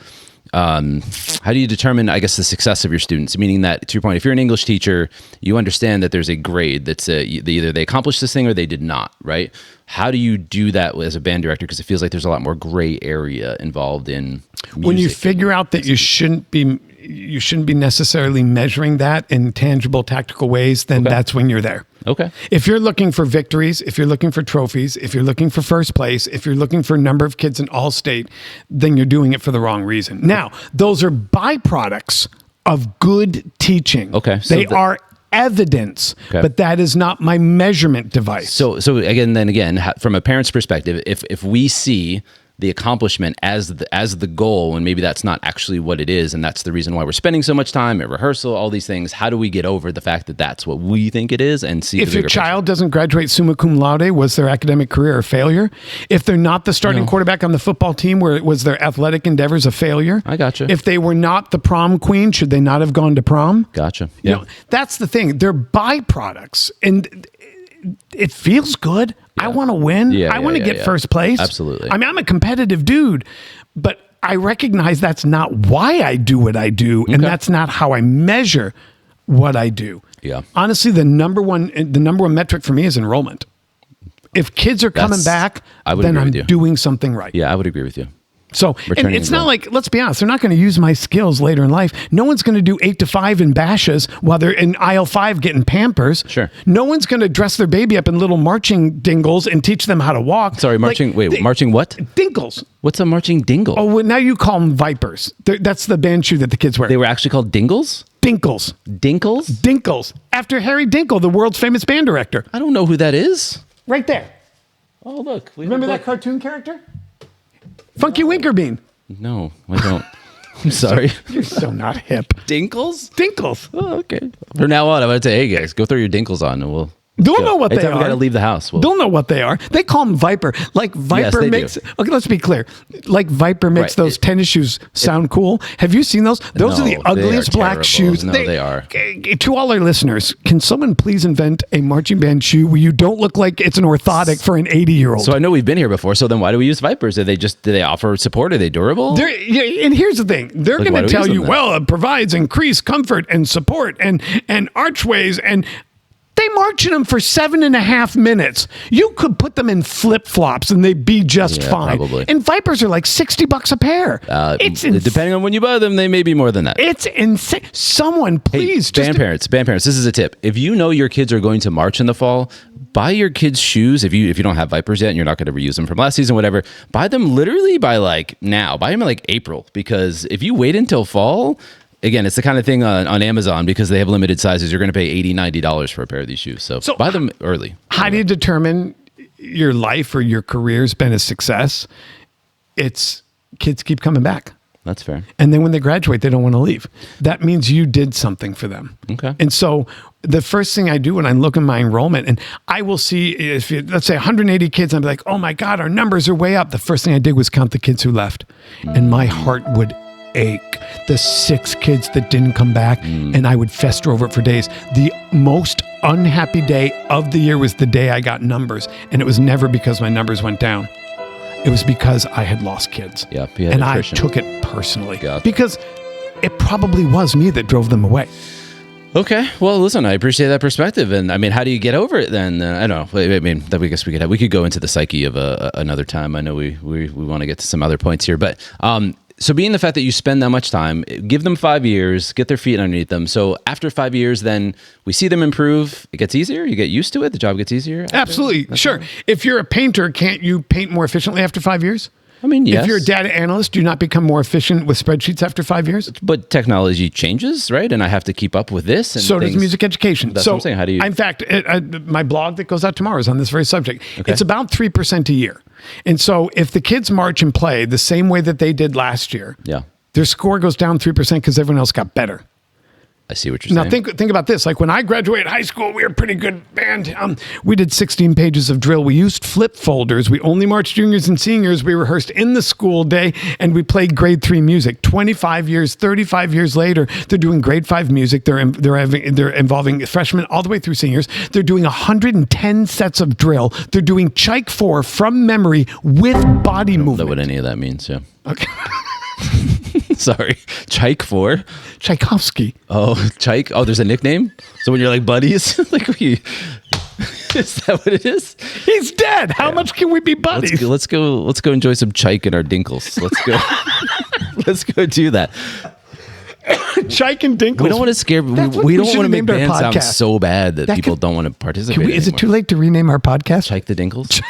how do you determine, I guess, the success of your students? Meaning that, to your point, if you're an English teacher, you understand that there's a grade that's either they accomplished this thing or they did not, right? How do you do that as a band director? Because it feels like there's a lot more gray area involved in music. When you figure out that you shouldn't be necessarily measuring that in tangible, tactical ways, then that's when you're there. Okay. If you're looking for victories, if you're looking for trophies, if you're looking for first place, if you're looking for a number of kids in all state, then you're doing it for the wrong reason. Now, those are byproducts of good teaching. Okay. So they are evidence, but that is not my measurement device. So again, from a parent's perspective, if we see the accomplishment as the goal, and maybe that's not actually what it is, and that's the reason why we're spending so much time at rehearsal, all these things, how do we get over the fact that that's what we think it is and see if your child doesn't graduate summa cum laude, was their academic career a failure? If they're not the starting quarterback on the football team, was their athletic endeavors a failure? I gotcha. If they were not the prom queen, should they not have gone to prom? Gotcha. Yeah. You know, that's the thing. They're byproducts, and it feels good. I want to win. I want to get first place. Absolutely. I mean, I'm a competitive dude, but I recognize that's not why I do what I do, and that's not how I measure what I do. Yeah. Honestly, the number one metric for me is enrollment. If kids are coming back, then I'm doing something right. Yeah, I would agree with you. So, and it's not like, let's be honest, they're not going to use my skills later in life. No one's going to do 8 to 5 in bashes while they're in aisle 5 getting Pampers. Sure. No one's going to dress their baby up in little marching dingles and teach them how to walk. Sorry, marching what? Dingles. What's a marching dingle? Oh, well, now you call them Vipers. That's the band shoe that the kids wear. They were actually called dingles? Dinkles. Dinkles? Dinkles. After Harry Dinkle, the world's famous band director. I don't know who that is. Right there. Oh, look. Remember that cartoon character? Funky Winkerbean. No, I don't. I'm sorry. You're so not hip. Dinkles? Dinkles. Oh, okay. From now on, I'm going to say, hey, guys, go throw your dinkles on and we'll... They'll know what they are. We got to leave the house. They'll know what they are. They call them Viper. Like Viper makes... Okay, let's be clear. Like Viper makes those tennis shoes sound cool. Have you seen those? Those are the ugliest black shoes. No, they are. To all our listeners, can someone please invent a marching band shoe where you don't look like it's an orthotic for an 80-year-old? So I know we've been here before, so then why do we use Vipers? Do they offer support? Are they durable? And here's the thing. They're going to tell you, well, it provides increased comfort and support and archways, and they march in them for 7.5 minutes. You could put them in flip-flops and they'd be just fine. Probably. And Vipers are like $60 a pair. Depending on when you buy them, they may be more than that. It's insane. Someone, please. Band parents, this is a tip. If you know your kids are going to march in the fall, buy your kids shoes. If you don't have Vipers yet and you're not going to reuse them from last season, whatever, buy them literally by now. Buy them in April, because if you wait until fall... Again, it's the kind of thing on Amazon, because they have limited sizes. You're going to pay $80, $90 for a pair of these shoes. So buy them early. How do you determine your life or your career's been a success? It's kids keep coming back. That's fair. And then when they graduate, they don't want to leave. That means you did something for them. Okay. And so the first thing I do when I look at my enrollment, and I will see, let's say 180 kids, I'm like, oh my God, our numbers are way up. The first thing I did was count the kids who left. And my heart would ache. The 6 kids that didn't come back, and I would fester over it for days. The most unhappy day of the year was the day I got numbers, and it was never because my numbers went down. It was because I had lost kids. Yeah, and attrition. I took it personally. Gotcha. Because it probably was me that drove them away. Okay. Well, listen, I appreciate that perspective. And I mean, how do you get over it then? I don't know. I mean, I guess we could go into the psyche of another time. I know we want to get to some other points here, but so being the fact that you spend that much time, give them 5 years, get their feet underneath them. So after 5 years, then we see them improve. It gets easier. You get used to it. The job gets easier. Absolutely. Sure. If you're a painter, can't you paint more efficiently after 5 years? I mean, yes. If you're a data analyst, do you not become more efficient with spreadsheets after 5 years? But technology changes, right? And I have to keep up with this. And so does music education. That's what I'm saying. How do you... In fact, my blog that goes out tomorrow is on this very subject. Okay. It's about 3% a year. And so if the kids march and play the same way that they did last year, their score goes down 3% because everyone else got better. I see what you're saying. Now think about this. Like when I graduated high school, we were a pretty good band. We did 16 pages of drill. We used flip folders. We only marched juniors and seniors. We rehearsed in the school day, and we played grade 3 music. 25 years, 35 years later, they're doing grade 5 music. They're involving freshmen all the way through seniors. They're doing 110 sets of drill. They're doing Chike 4 from memory with body movement. I don't know what any of that means. Yeah. Okay. Sorry. Chike for? Tchaikovsky. Oh, Chike. Oh, there's a nickname? So when you're like buddies? Like is that what it is? He's dead. How much can we be buddies? Let's go enjoy some Chike in our dinkles. Let's go. Let's go do that. Chike and Dinkles. We don't want to scare. We don't want to make band sound so bad that people don't want to participate. Is it too late to rename our podcast? Chike the Dinkles?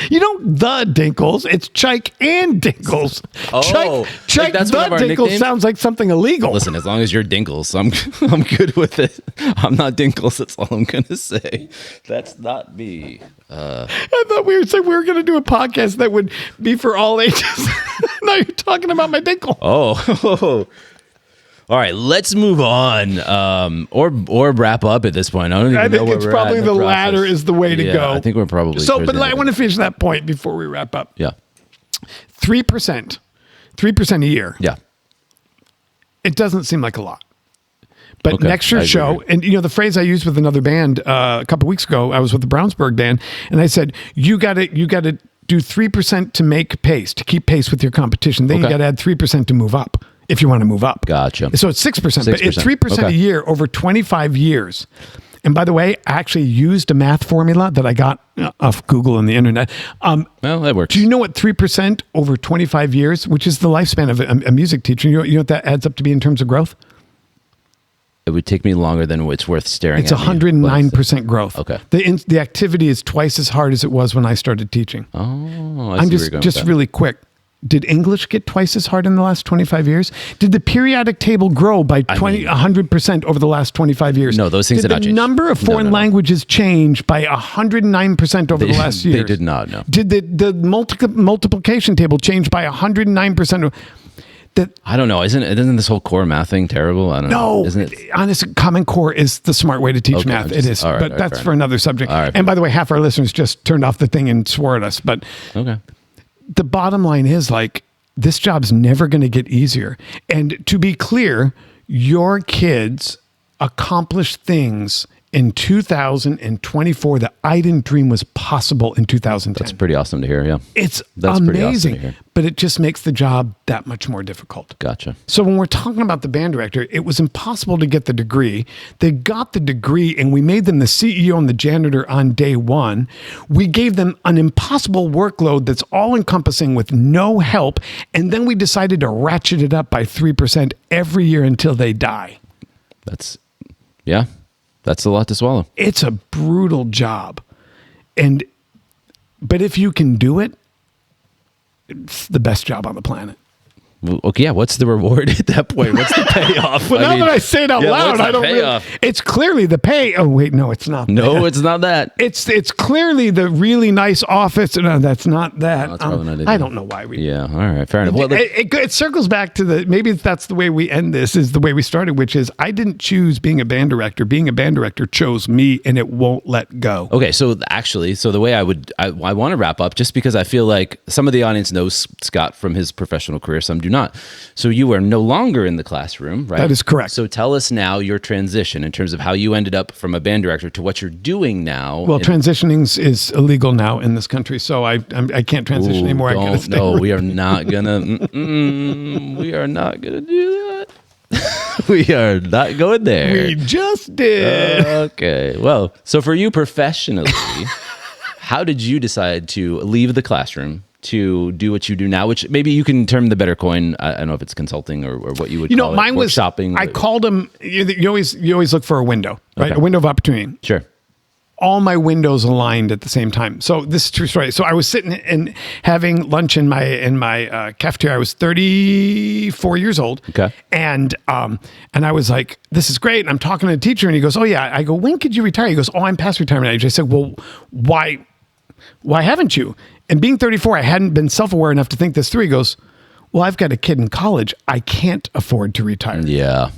You don't the Dinkles. It's Chike and Dinkles. Oh, Chike that's the one of our Dinkles nicknames? sounds like something illegal. Listen, as long as you're Dinkles, I'm good with it. I'm not Dinkles. That's all I'm gonna say. That's not me. I thought we were going to do a podcast that would be for all ages. Now you're talking about my Dinkle. Oh. All right, let's move on, or wrap up at this point. I don't even know where it's we're probably at the latter is the way to go. I think we're probably. So, but I want to finish that point before we wrap up. Yeah. 3% a year. Yeah. It doesn't seem like a lot. But Okay, next year's show, and the phrase I used with another band a couple weeks ago, I was with the Brownsburg band, and I said, you got to do 3% to make pace, to keep pace with your competition. Then you got to add 3% to move up. If you want to move up. Gotcha. So it's 6%, but it's 3% a year over 25 years. And by the way, I actually used a math formula that I got off Google and the internet. Well, that works. Do you know what 3% over 25 years, which is the lifespan of a music teacher, you know what that adds up to be in terms of growth? It would take me longer than it's worth staring It's at. 109% growth. Okay. The activity is twice as hard as it was when I started teaching. Oh, I I'm see where you're going just with that. really quick. Did English get twice as hard in the last 25 years? Did the periodic table grow by 100% over the last 25 years? No, those things did not Did the change. number of foreign languages change by 109% over the last year? They did not, no. Did the multiplication table change by 109%? I don't know. Isn't this whole core math thing terrible? I don't know. No, Isn't it? honestly, Common Core is the smart way to teach Okay, math. I'm just- It is, all right, but all right, that's fair for another subject. All right, And by the way, half our listeners just turned off the thing and swore at us. But Okay. the bottom line is this job's never going to get easier. And to be clear, your kids accomplish things in 2024 that I didn't dream was possible in 2010. That's pretty awesome to hear, yeah. It's That's pretty awesome amazing, to hear. but it just makes the job that much more difficult. Gotcha. So when we're talking about the band director, it was impossible to get the degree. They got the degree and we made them the CEO and the janitor on day one. We gave them an impossible workload that's all encompassing with no help. And then we decided to ratchet it up by 3% every year until they die. That's a lot to swallow. It's a brutal job. But if you can do it, it's the best job on the planet. Well, okay, yeah. What's the reward at that point? What's the payoff? Well, now that I say it out loud, what's the I don't payoff? it's clearly the pay. Oh, wait, no, it's not. No, that. it's not that. It's clearly the really nice office. No, that's not that. that's probably not it. I don't know why we. Yeah, all right, fair enough. Well, It circles back to maybe that's the way we end this, is the way we started, which is I didn't choose being a band director. Being a band director chose me, and it won't let go. okay, so the way I want to wrap up, just because I feel like some of the audience knows Scott from his professional career, some do not. So you are no longer in the classroom, right? That is correct. So tell us now your transition in terms of how you ended up from a band director to what you're doing now. Well, transitioning is illegal now in this country, so I can't transition anymore. I gotta stay. No, we are not gonna. We are not gonna do that. We are not going there. We just did. Okay. Well, so for you professionally, how did you decide to leave the classroom to do what you do now, which maybe you can term the better coin? I don't know if it's consulting or what you would call it. Mine was shopping. I called them. You always look for a window, right? Okay. A window of opportunity. Sure. All my windows aligned at the same time. So this is a true story. So I was sitting and having lunch in my cafeteria. I was 34 years old. Okay. And I was like, this is great. And I'm talking to the teacher and he goes, oh yeah. I go, when could you retire? He goes, oh, I'm past retirement age. I said, well, why haven't you? And being 34, I hadn't been self-aware enough to think this through. He goes, well, I've got a kid in college. I can't afford to retire. Yeah.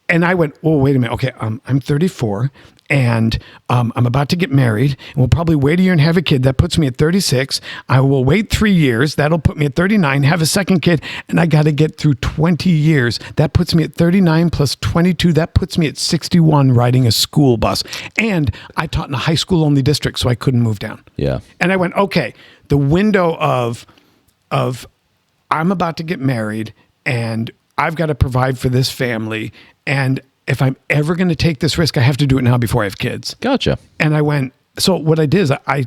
And I went, oh, wait a minute. Okay, I'm 34 and I'm about to get married. And we'll probably wait a year and have a kid. That puts me at 36. I will wait 3 years. That'll put me at 39, have a second kid. And I got to get through 20 years. That puts me at 39 plus 22. That puts me at 61 riding a school bus. And I taught in a high school only district, so I couldn't move down. Yeah. And I went, okay, the window of I'm about to get married and I've got to provide for this family. And if I'm ever going to take this risk, I have to do it now before I have kids. Gotcha. And I went, so what I did is I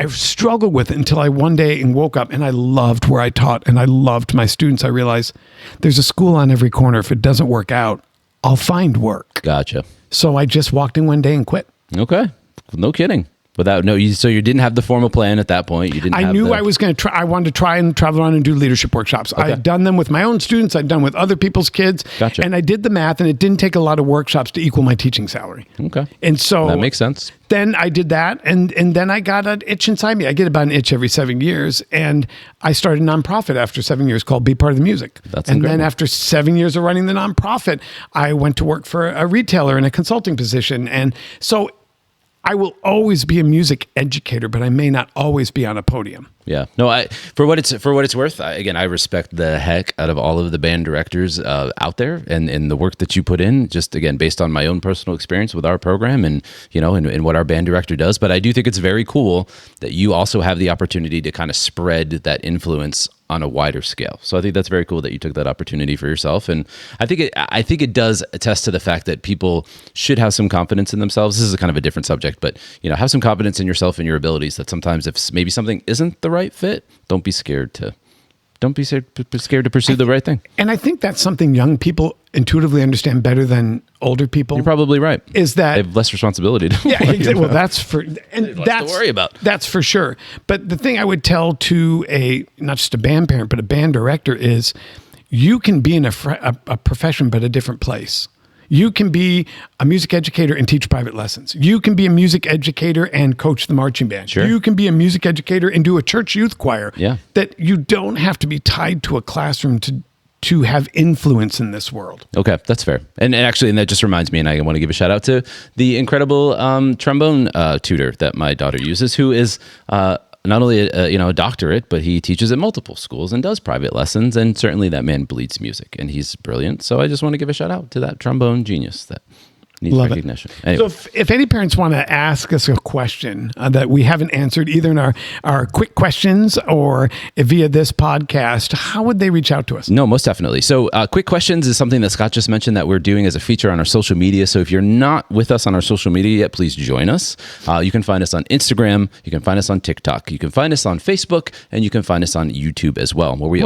struggled with it until I one day and woke up, and I loved where I taught and I loved my students. I realized there's a school on every corner. If it doesn't work out, I'll find work. Gotcha. So I just walked in one day and quit. Okay. No kidding. So you didn't have the formal plan at that point. I knew I was going to try. I wanted to try and travel around and do leadership workshops. Okay. I'd done them with my own students. I'd done with other people's kids. Gotcha. And I did the math, and it didn't take a lot of workshops to equal my teaching salary. Okay. And so that makes sense. Then I did that, and then I got an itch inside me. I get about an itch every 7 years, and I started a nonprofit after 7 years called Be Part of the Music. And then after 7 years of running the nonprofit, I went to work for a retailer in a consulting position. And so I will always be a music educator, but I may not always be on a podium. Yeah. No, for what it's worth, I respect the heck out of all of the band directors out there and the work that you put in, just again, based on my own personal experience with our program and, and what our band director does. But I do think it's very cool that you also have the opportunity to kind of spread that influence on a wider scale. So I think that's very cool that you took that opportunity for yourself. And I think it does attest to the fact that people should have some confidence in themselves. This is kind of a different subject, but have some confidence in yourself and your abilities, that sometimes if maybe something isn't the right fit, don't be scared to pursue the right thing. And I think that's something young people intuitively understand better than older people. You're probably right. Is that they have less responsibility to well, that's to worry about. That's for sure. But the thing I would tell to not just a band parent, but a band director is you can be in a profession, but a different place. You can be a music educator and teach private lessons. You can be a music educator and coach the marching band. Sure. You can be a music educator and do a church youth choir. Yeah. That you don't have to be tied to a classroom to have influence in this world. Okay, that's fair. And actually, that just reminds me, and I want to give a shout out to the incredible trombone tutor that my daughter uses, who is not only a doctorate, but he teaches at multiple schools and does private lessons. And certainly that man bleeds music, and he's brilliant. So I just want to give a shout out to that trombone genius that needs recognition. Anyway. So if any parents want to ask us a question that we haven't answered either in our quick questions or via this podcast, how would they reach out to us? No, most definitely. So quick questions is something that Scott just mentioned that we're doing as a feature on our social media. So if you're not with us on our social media yet, please join us. You can find us on Instagram. You can find us on TikTok. You can find us on Facebook, and you can find us on YouTube as well. Where we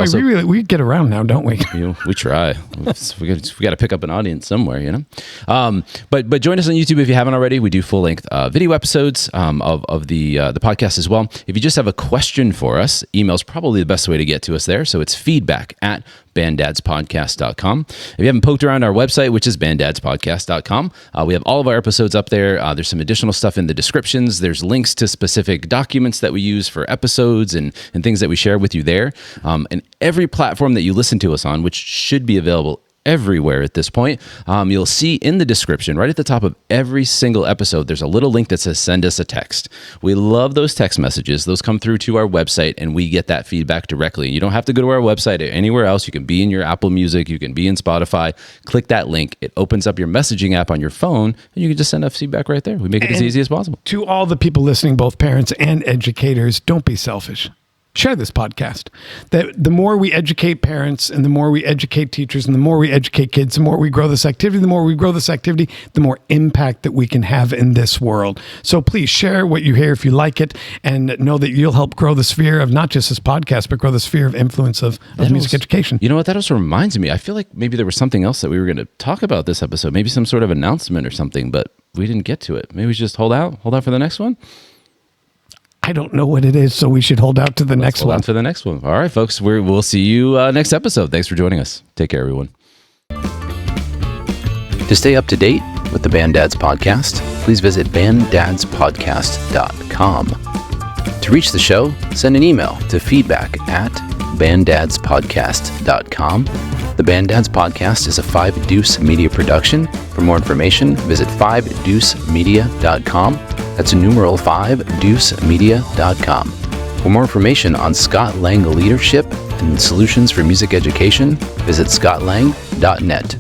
get around now, don't we? We try. we got to pick up an audience somewhere, But join us on YouTube if you haven't already. We do full-length video episodes of the podcast as well. If you just have a question for us, email's probably the best way to get to us there. So it's feedback@banddadspodcast.com. If you haven't poked around our website, which is banddadspodcast.com, we have all of our episodes up there. There's some additional stuff in the descriptions. There's links to specific documents that we use for episodes and things that we share with you there. And every platform that you listen to us on, which should be available everywhere at this point, you'll see in the description, right at the top of every single episode, there's a little link that says send us a text. We love those text messages. Those come through to our website, and we get that feedback directly. You don't have to go to our website or anywhere else. You can be in your Apple Music. You can be in Spotify. Click that link. It opens up your messaging app on your phone, and you can just send us feedback right there. We make it as easy as possible. To all the people listening, both parents and educators, don't be selfish. Share this podcast. The more we educate parents and the more we educate teachers and the more we educate kids, the more we grow this activity, the more impact that we can have in this world. So please share what you hear if you like it, and know that you'll help grow the sphere of not just this podcast, but grow the sphere of influence of music education. You know what? That also reminds me. I feel like maybe there was something else that we were going to talk about this episode, maybe some sort of announcement or something, but we didn't get to it. Maybe we should just hold out for the next one. I don't know what it is, so we should hold out to the next one. Hold on for the next one. All right, folks. We'll see you next episode. Thanks for joining us. Take care, everyone. To stay up to date with the Band Dads podcast, please visit banddadspodcast.com. To reach the show, send an email to feedback@banddadspodcast.com. The Band Dads podcast is a 5 Deuce Media production. For more information, visit 5deucemedia.com. That's numeral 5deucemedia.com. For more information on Scott Lang leadership and solutions for music education, visit scottlang.net.